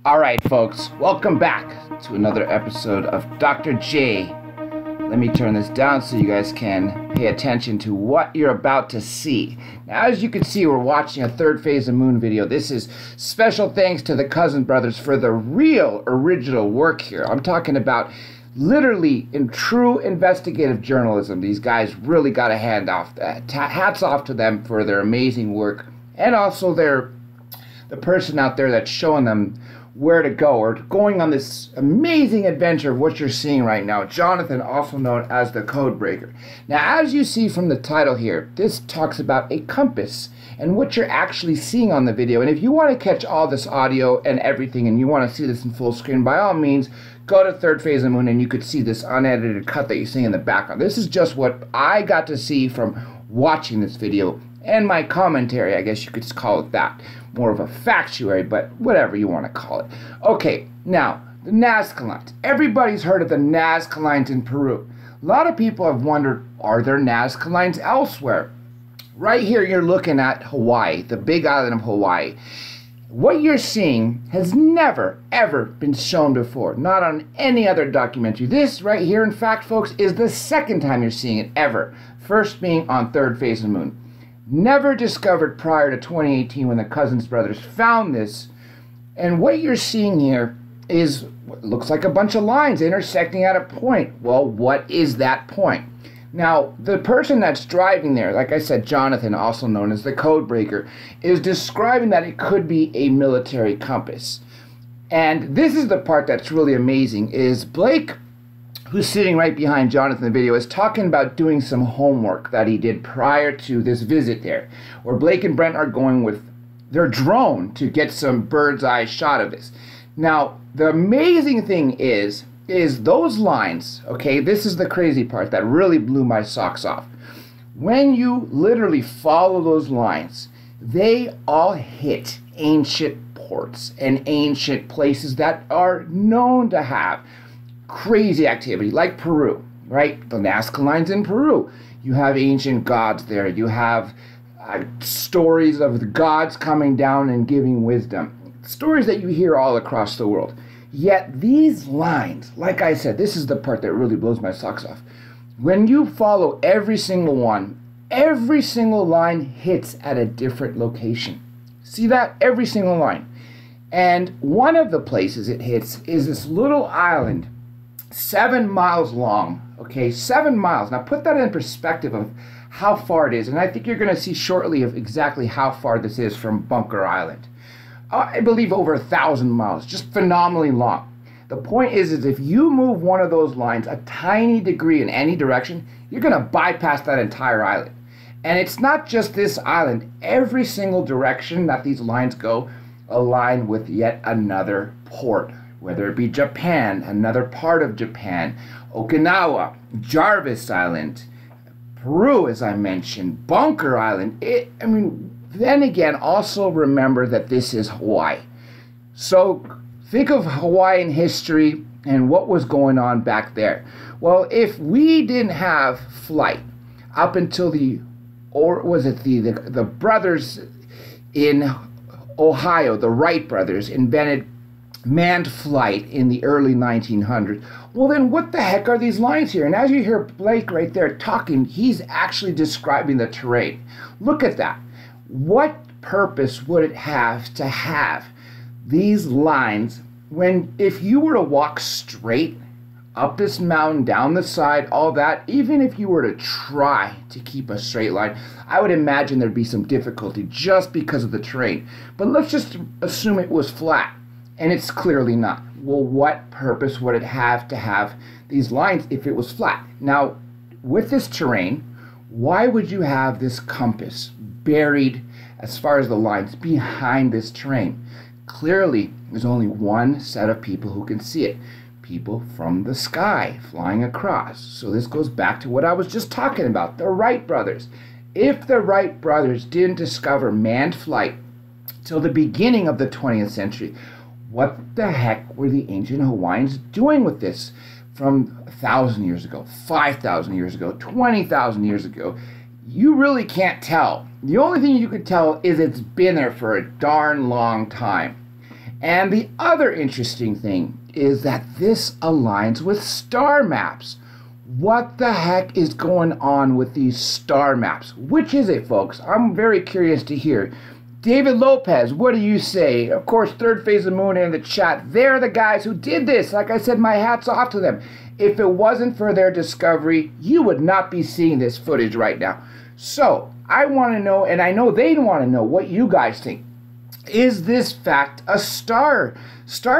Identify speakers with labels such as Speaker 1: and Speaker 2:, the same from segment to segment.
Speaker 1: All right, folks, welcome back to another episode of Dr. J. Let me turn this down so you guys can pay attention to what you're about to see. Now, as you can see, we're watching a third phase of moon video. This is special thanks to the Cousin Brothers for the real original work here. I'm talking about literally in true investigative journalism. These guys really got a hand off. Hats off to them for their amazing work, and also the person out there that's showing them where to go, or going on this amazing adventure of what you're seeing right now. Jonathan, also known as the Code Breaker. Now, as you see from the title here, this talks about a compass and what you're actually seeing on the video. And if you want to catch all this audio and everything, and you want to see this in full screen, by all means, go to Third Phase of the Moon and you could see this unedited cut that you're seeing in the background. This is just what I got to see from watching this video, and my commentary, I guess you could call it that. More of a factuary, but whatever you want to call it. Okay, now, the Nazca Lines. Everybody's heard of the Nazca Lines in Peru. A lot of people have wondered, are there Nazca Lines elsewhere? Right here, you're looking at Hawaii, the big island of Hawaii. What you're seeing has never, ever been shown before. Not on any other documentary. This right here, in fact, folks, is the second time you're seeing it ever. First being on Third Phase of the Moon. Never discovered prior to 2018 when the Cousins brothers found this. And what you're seeing here is what looks like a bunch of lines intersecting at a point. Well, what is that point? Now, the person that's driving there, like I said, Jonathan, also known as the Code Breaker, is describing that it could be a military compass. And this is the part that's really amazing, is Blake, who's sitting right behind Jonathan in the video, is talking about doing some homework that he did prior to this visit there, where Blake and Brent are going with their drone to get some bird's eye shot of this. Now, the amazing thing is those lines, okay, this is the crazy part that really blew my socks off. When you literally follow those lines, they all hit ancient ports and ancient places that are known to have crazy activity, like Peru, right? The Nazca Lines in Peru. You have ancient gods there. You have stories of the gods coming down and giving wisdom. Stories that you hear all across the world. Yet these lines, like I said, this is the part that really blows my socks off. When you follow every single one, every single line hits at a different location. See that? Every single line. And one of the places it hits is this little island, 7 miles long, okay, 7 miles. Now put that in perspective of how far it is, and I think you're going to see shortly of exactly how far this is from Bunker Island. I believe over 1,000 miles, just phenomenally long. The point is if you move one of those lines a tiny degree in any direction, you're going to bypass that entire island. And it's not just this island. Every single direction that these lines go align with yet another port. Whether it be Japan, another part of Japan, Okinawa, Jarvis Island, Peru, as I mentioned, Bunker Island. Then again, also remember that this is Hawaii. So think of Hawaiian history and what was going on back there. Well, if we didn't have flight up until the brothers in Ohio, the Wright brothers, invented manned flight in the early 1900s. Well, then what the heck are these lines here? And as you hear Blake right there talking, he's actually describing the terrain. Look at that. What purpose would it have to have these lines when, if you were to walk straight up this mountain, down the side, all that, even if you were to try to keep a straight line, I would imagine there'd be some difficulty just because of the terrain. But let's just assume it was flat. And it's clearly not. Well, what purpose would it have to have these lines if it was flat? Now, with this terrain, why would you have this compass buried, as far as the lines, behind this terrain? Clearly, there's only one set of people who can see it. People from the sky flying across. So this goes back to what I was just talking about, the Wright brothers. If the Wright brothers didn't discover manned flight till the beginning of the 20th century, what the heck were the ancient Hawaiians doing with this from 1,000 years ago, 5,000 years ago, 20,000 years ago? You really can't tell. The only thing you could tell is it's been there for a darn long time. And the other interesting thing is that this aligns with star maps. What the heck is going on with these star maps? Which is it, folks? I'm very curious to hear. David Lopez, what do you say? Of course, Third Phase of the Moon in the chat. They're the guys who did this. Like I said, my hat's off to them. If it wasn't for their discovery, you would not be seeing this footage right now. So, I want to know, and I know they want to know what you guys think. Is this fact a star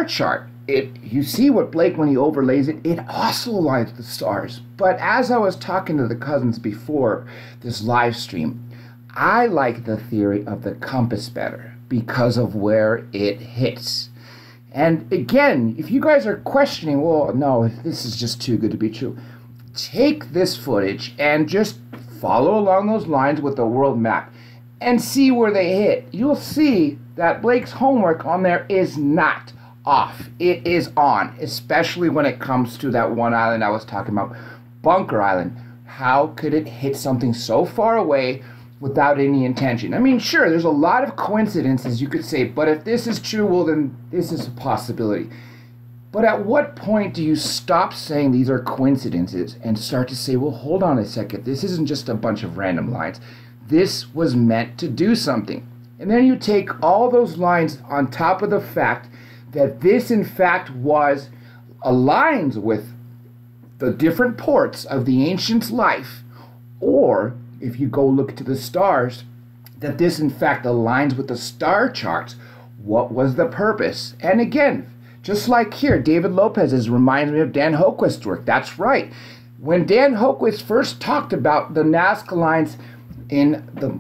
Speaker 1: chart? You see what Blake, when he overlays it, it also aligns with the stars. But as I was talking to the cousins before this live stream, I like the theory of the compass better because of where it hits. And again, if you guys are questioning, well, no, this is just too good to be true, take this footage and just follow along those lines with the world map and see where they hit. You'll see that Blake's homework on there is not off. It is on, especially when it comes to that one island I was talking about, Bunker Island. How could it hit something so far away without any intention? I mean, sure, there's a lot of coincidences you could say, but if this is true, well, then this is a possibility. But at what point do you stop saying these are coincidences and start to say, well, hold on a second, this isn't just a bunch of random lines. This was meant to do something. And then you take all those lines on top of the fact that this, in fact, aligns with the different ports of the ancients' life, or if you go look to the stars, that this, in fact, aligns with the star charts. What was the purpose? And again, just like here, David Lopez reminds me of Dan Hoquist's work. That's right. When Dan Hoquist first talked about the Nazca lines in the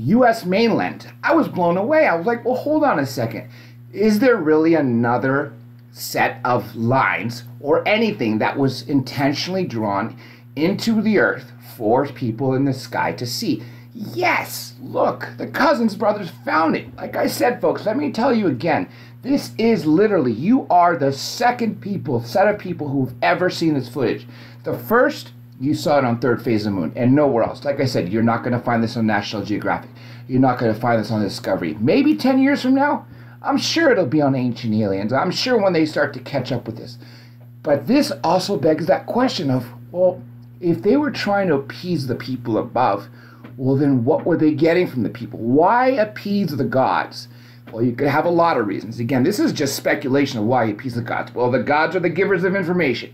Speaker 1: U.S. mainland, I was blown away. I was like, well, hold on a second. Is there really another set of lines or anything that was intentionally drawn into the earth for people in the sky to see? Yes, look, the Cousins brothers found it. Like I said, folks, let me tell you again, this is literally, you are the second set of people who've ever seen this footage. The first, you saw it on Third Phase of the Moon and nowhere else. Like I said, you're not going to find this on National Geographic. You're not going to find this on Discovery. Maybe 10 years from now, I'm sure it'll be on Ancient Aliens. I'm sure when they start to catch up with this. But this also begs that question of, well, if they were trying to appease the people above, well, then what were they getting from the people? Why appease the gods? Well, you could have a lot of reasons. Again, this is just speculation of why you appease the gods. Well, the gods are the givers of information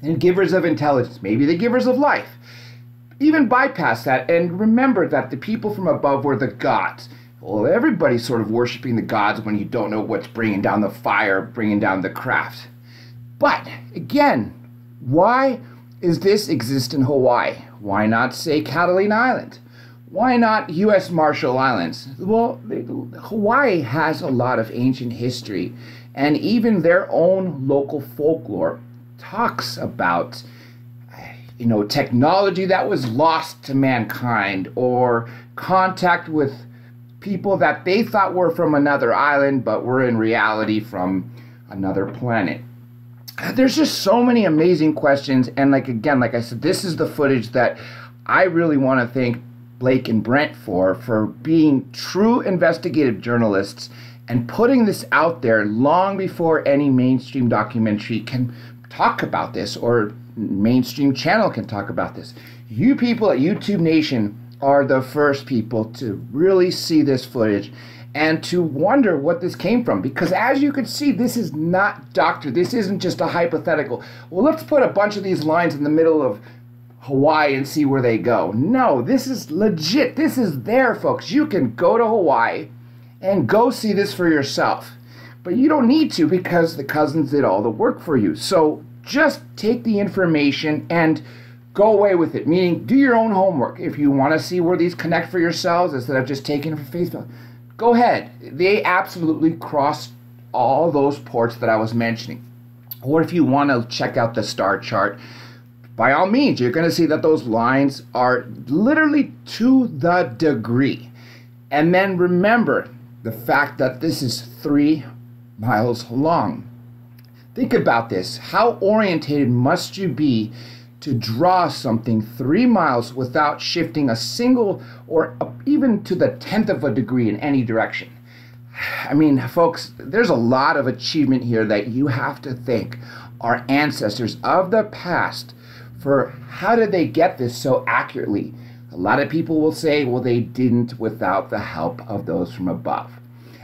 Speaker 1: and givers of intelligence, maybe the givers of life. Even bypass that and remember that the people from above were the gods. Well, everybody's sort of worshiping the gods when you don't know what's bringing down the fire, bringing down the craft. But, again, why does this exist in Hawaii? Why not, say, Catalina Island? Why not U.S. Marshall Islands? Well, Hawaii has a lot of ancient history, and even their own local folklore talks about, technology that was lost to mankind, or contact with people that they thought were from another island, but were in reality from another planet. There's just so many amazing questions, and like I said, this is the footage that I really want to thank Blake and Brent for being true investigative journalists and putting this out there long before any mainstream documentary can talk about this or mainstream channel can talk about this. You people at YouTube Nation are the first people to really see this footage and to wonder what this came from, because as you can see, this is not doctored. This isn't just a hypothetical, well, let's put a bunch of these lines in the middle of Hawaii and see where they go. No, this is legit. This is there, folks. You can go to Hawaii and go see this for yourself, but you don't need to because the Cousins did all the work for you. So just take the information and go away with it, meaning do your own homework. If you want to see where these connect for yourselves instead of just taking it from Facebook, go ahead. They absolutely cross all those ports that I was mentioning. Or if you want to check out the star chart, by all means, you're going to see that those lines are literally to the degree. And then remember the fact that this is 3 miles long. Think about this. How orientated must you be to draw something 3 miles without shifting a single or even to the 10th of a degree in any direction? I mean, folks, there's a lot of achievement here that you have to thank our ancestors of the past for how did they get this so accurately. A lot of people will say, well, they didn't without the help of those from above.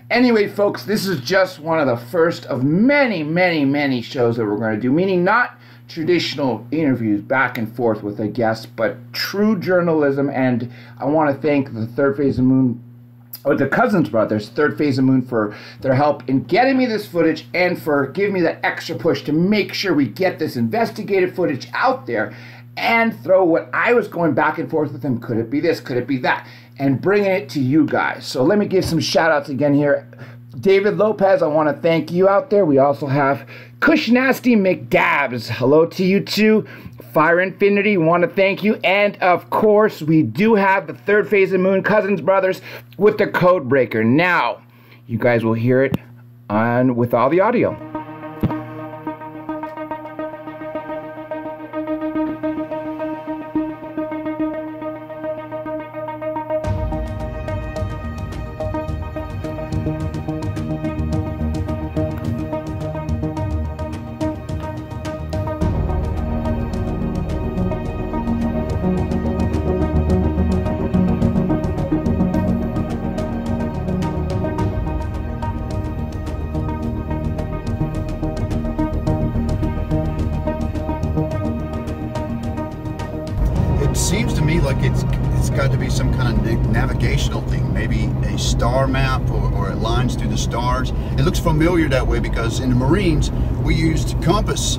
Speaker 1: Anyway, folks, this is just one of the first of many, many, many shows that we're going to do, meaning not traditional interviews back and forth with a guest, but true journalism. And I want to thank the Third Phase of Moon, or the Cousins Brothers, Third Phase of Moon, for their help in getting me this footage and for giving me that extra push to make sure we get this investigative footage out there and throw what I was going back and forth with them. Could it be this? Could it be that? And bringing it to you guys. So let me give some shout outs again here. David Lopez, I want to thank you out there. We also have Kushnasty McDabs. Hello to you too. Fire Infinity, want to thank you. And of course, we do have the Third Phase of Moon Cousins Brothers with the Code Breaker. Now, you guys will hear it on with all the audio.
Speaker 2: Seems to me like it's got to be some kind of navigational thing, maybe a star map or it lines through the stars. It looks familiar that way because in the Marines we used compass,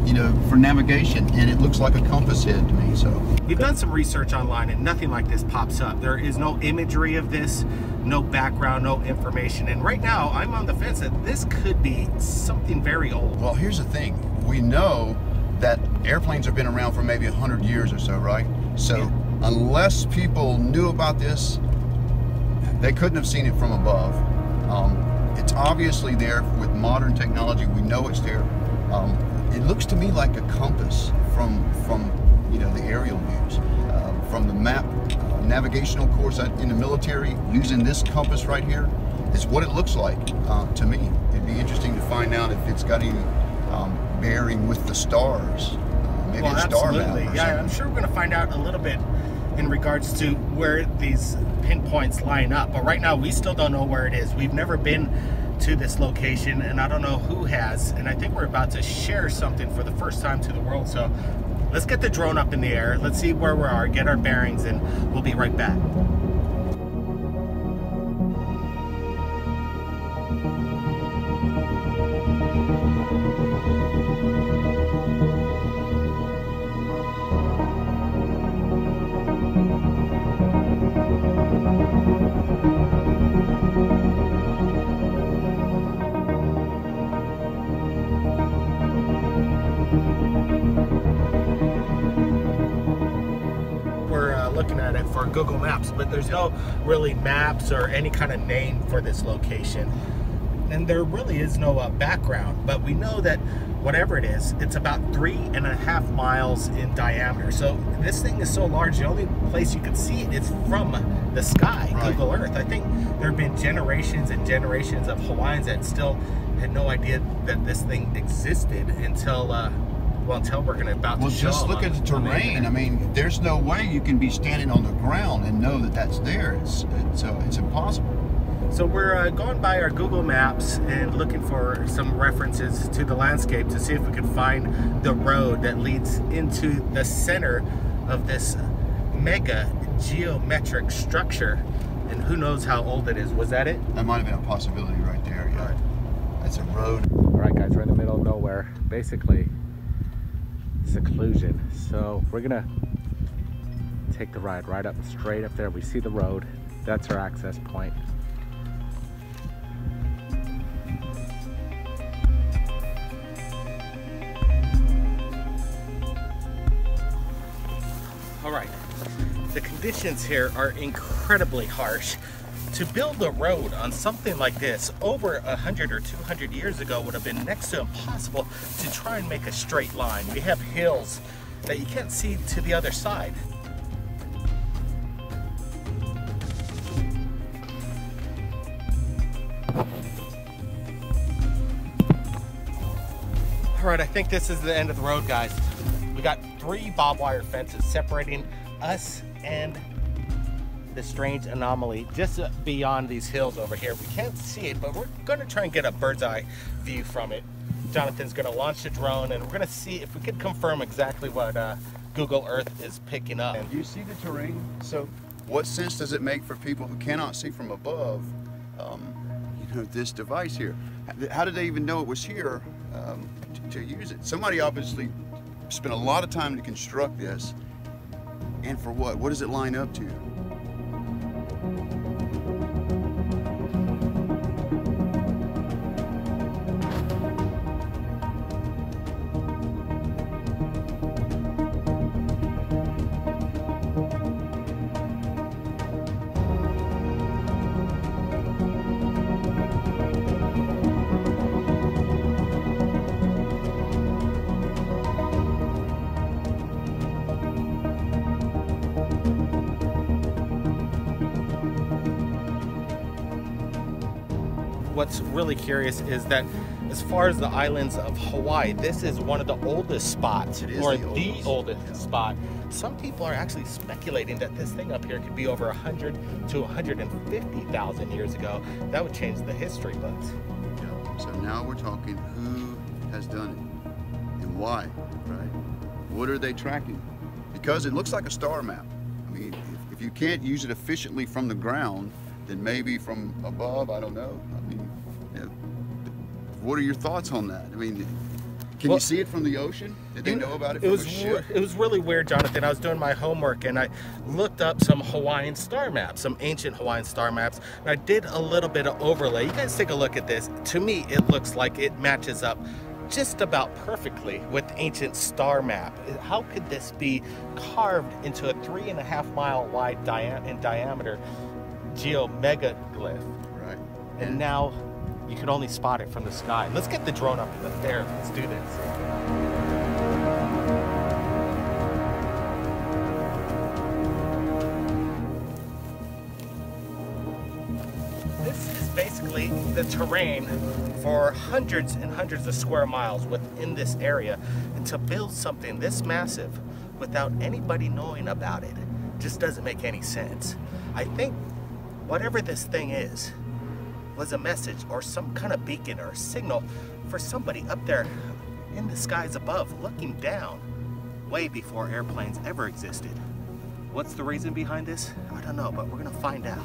Speaker 2: you know, for navigation, and it looks like a compass head to me. So
Speaker 3: we've done some research online and nothing like this pops up. There is no imagery of this, no background, no information, and right now I'm on the fence that this could be something very old.
Speaker 2: Well, here's the thing, we know that airplanes have been around for maybe 100 years or so, right? So yeah, unless people knew about this, they couldn't have seen it from above. It's obviously there with modern technology. We know it's there. It looks to me like a compass from you know, the aerial views. From the map, navigational course in the military, using this compass right here, is what it looks like to me. It'd be interesting to find out if it's got any bearing with the stars, maybe
Speaker 3: well,
Speaker 2: a star map.
Speaker 3: Absolutely, yeah. I'm sure we're going to find out a little bit in regards to where these pinpoints line up. But right now, we still don't know where it is. We've never been to this location, and I don't know who has. And I think we're about to share something for the first time to the world. So let's get the drone up in the air. Let's see where we are, get our bearings, and we'll be right back. Looking at it for Google Maps, but there's no really maps or any kind of name for this location, and there really is no background, but we know that whatever it is, it's about 3.5 miles in diameter. So this thing is so large, the only place you can see it is from the sky, right. Google Earth. I think there have been generations and generations of Hawaiians that still had no idea that this thing existed until we're going to about to show. Well, just
Speaker 2: look at the terrain. I mean, there's no way you can be standing on the ground and know that that's there. It's impossible.
Speaker 3: So we're going by our Google Maps and looking for some references to the landscape to see if we can find the road that leads into the center of this mega geometric structure. And who knows how old it is. Was that it?
Speaker 2: That might have been a possibility right there. Yeah. Right. That's a road.
Speaker 4: All right, guys, we're in the middle of nowhere. Basically, seclusion. So we're gonna take the ride right up, straight up there. We see the road. That's our access point.
Speaker 3: All right, the conditions here are incredibly harsh. To build a road on something like this over 100 or 200 years ago would have been next to impossible to try and make a straight line. We have hills that you can't see to the other side. All right, I think this is the end of the road, guys. We got 3 barbed wire fences separating us and the strange anomaly just beyond these hills over here. We can't see it, but we're gonna try and get a bird's eye view from it. Jonathan's gonna launch the drone and we're gonna see if we could confirm exactly what Google Earth is picking up.
Speaker 2: And you see the terrain? So what sense does it make for people who cannot see from above, you know, this device here? How did they even know it was here to use it? Somebody obviously spent a lot of time to construct this. And for what? What does it line up to?
Speaker 3: What's really curious is that as far as the islands of Hawaii, this is one of the oldest spots, or the oldest spot. Some people are actually speculating that this thing up here could be over 100 to 150,000 years ago. That would change the history books.
Speaker 2: Yeah. So now we're talking who has done it and why, right? What are they tracking? Because it looks like a star map. I mean, if you can't use it efficiently from the ground, then maybe from above, I don't know. I mean, you know, what are your thoughts on that? I mean, can you see it from the ocean? Did they know about it from a ship?
Speaker 3: It was really weird, Jonathan. I was doing my homework and I looked up some Hawaiian star maps, some ancient Hawaiian star maps, and I did a little bit of overlay. You guys take a look at this. To me, it looks like it matches up just about perfectly with the ancient star map. How could this be carved into a 3.5 mile wide in diameter geomegaglyph?
Speaker 2: Right.
Speaker 3: And now you can only spot it from the sky. Let's get the drone up in the air. Let's do this. This is basically the terrain for hundreds and hundreds of square miles within this area. And to build something this massive without anybody knowing about it just doesn't make any sense. I think whatever this thing is was a message or some kind of beacon or signal for somebody up there in the skies above looking down way before airplanes ever existed. What's the reason behind this? I don't know, but we're gonna find out.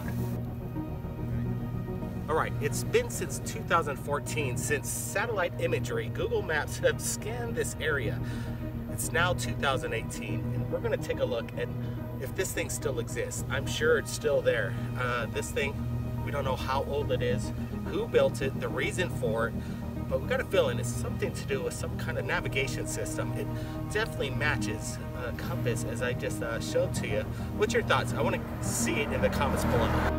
Speaker 3: All right, it's been since 2014 since satellite imagery, Google Maps have scanned this area. It's now 2018 and we're gonna take a look at if this thing still exists. I'm sure it's still there. This thing, we don't know how old it is, who built it, the reason for it, but we got a feeling it's something to do with some kind of navigation system. It definitely matches a compass as I just showed to you. What's your thoughts? I want to see it in the comments below.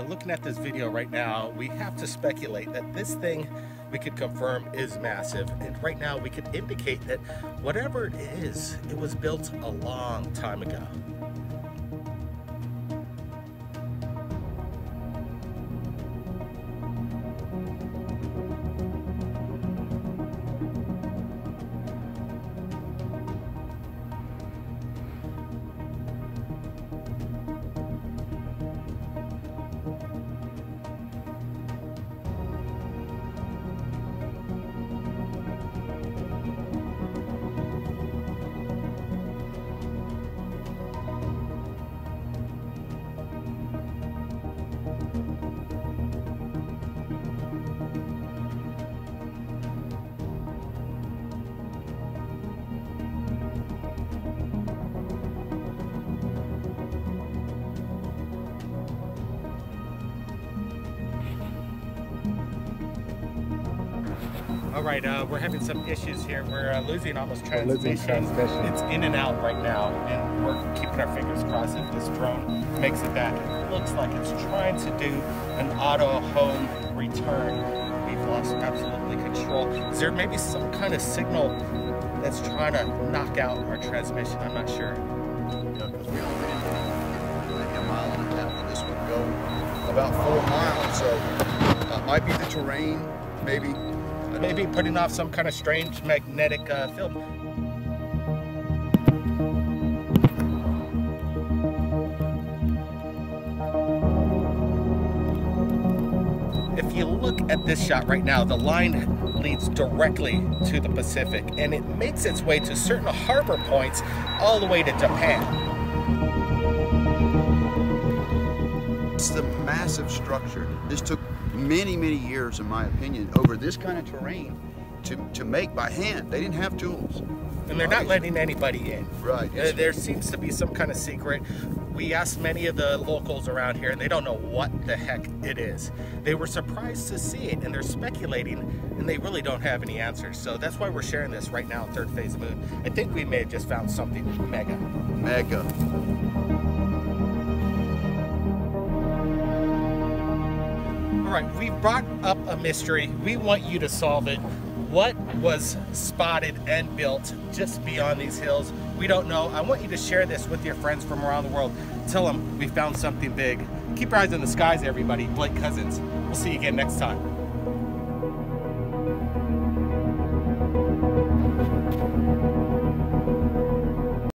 Speaker 3: Looking at this video right now, we have to speculate that this thing we could confirm is massive, and right now we could indicate that whatever it is, it was built a long time ago. All right, we're having some issues here. We're losing almost
Speaker 4: We're losing transmission.
Speaker 3: It's in and out right now, and we're keeping our fingers crossed if this drone makes it back. It looks like it's trying to do an auto home return. We've lost absolutely control. Is there maybe some kind of signal that's trying to knock out our transmission? I'm not sure.
Speaker 2: Yeah, because we only been maybe a mile and a half, and this would go about 4 miles. So might be the terrain, maybe.
Speaker 3: Maybe putting off some kind of strange magnetic field. If you look at this shot right now, the line leads directly to the Pacific, and it makes its way to certain harbor points all the way to Japan.
Speaker 2: It's the massive structure. This took many, many years, in my opinion, over this kind of terrain to make by hand. They didn't have tools.
Speaker 3: And they're not letting anybody in.
Speaker 2: Right.
Speaker 3: There seems to be some kind of secret. We asked many of the locals around here, and they don't know what the heck it is. They were surprised to see it, and they're speculating, and they really don't have any answers. So that's why we're sharing this right now, third phase moon. I think we may have just found something mega.
Speaker 2: Mega.
Speaker 3: All right, we've brought up a mystery. We want you to solve it. What was spotted and built just beyond these hills? We don't know. I want you to share this with your friends from around the world. Tell them we found something big. Keep your eyes on the skies, everybody. Blake Cousins. We'll see you again next time.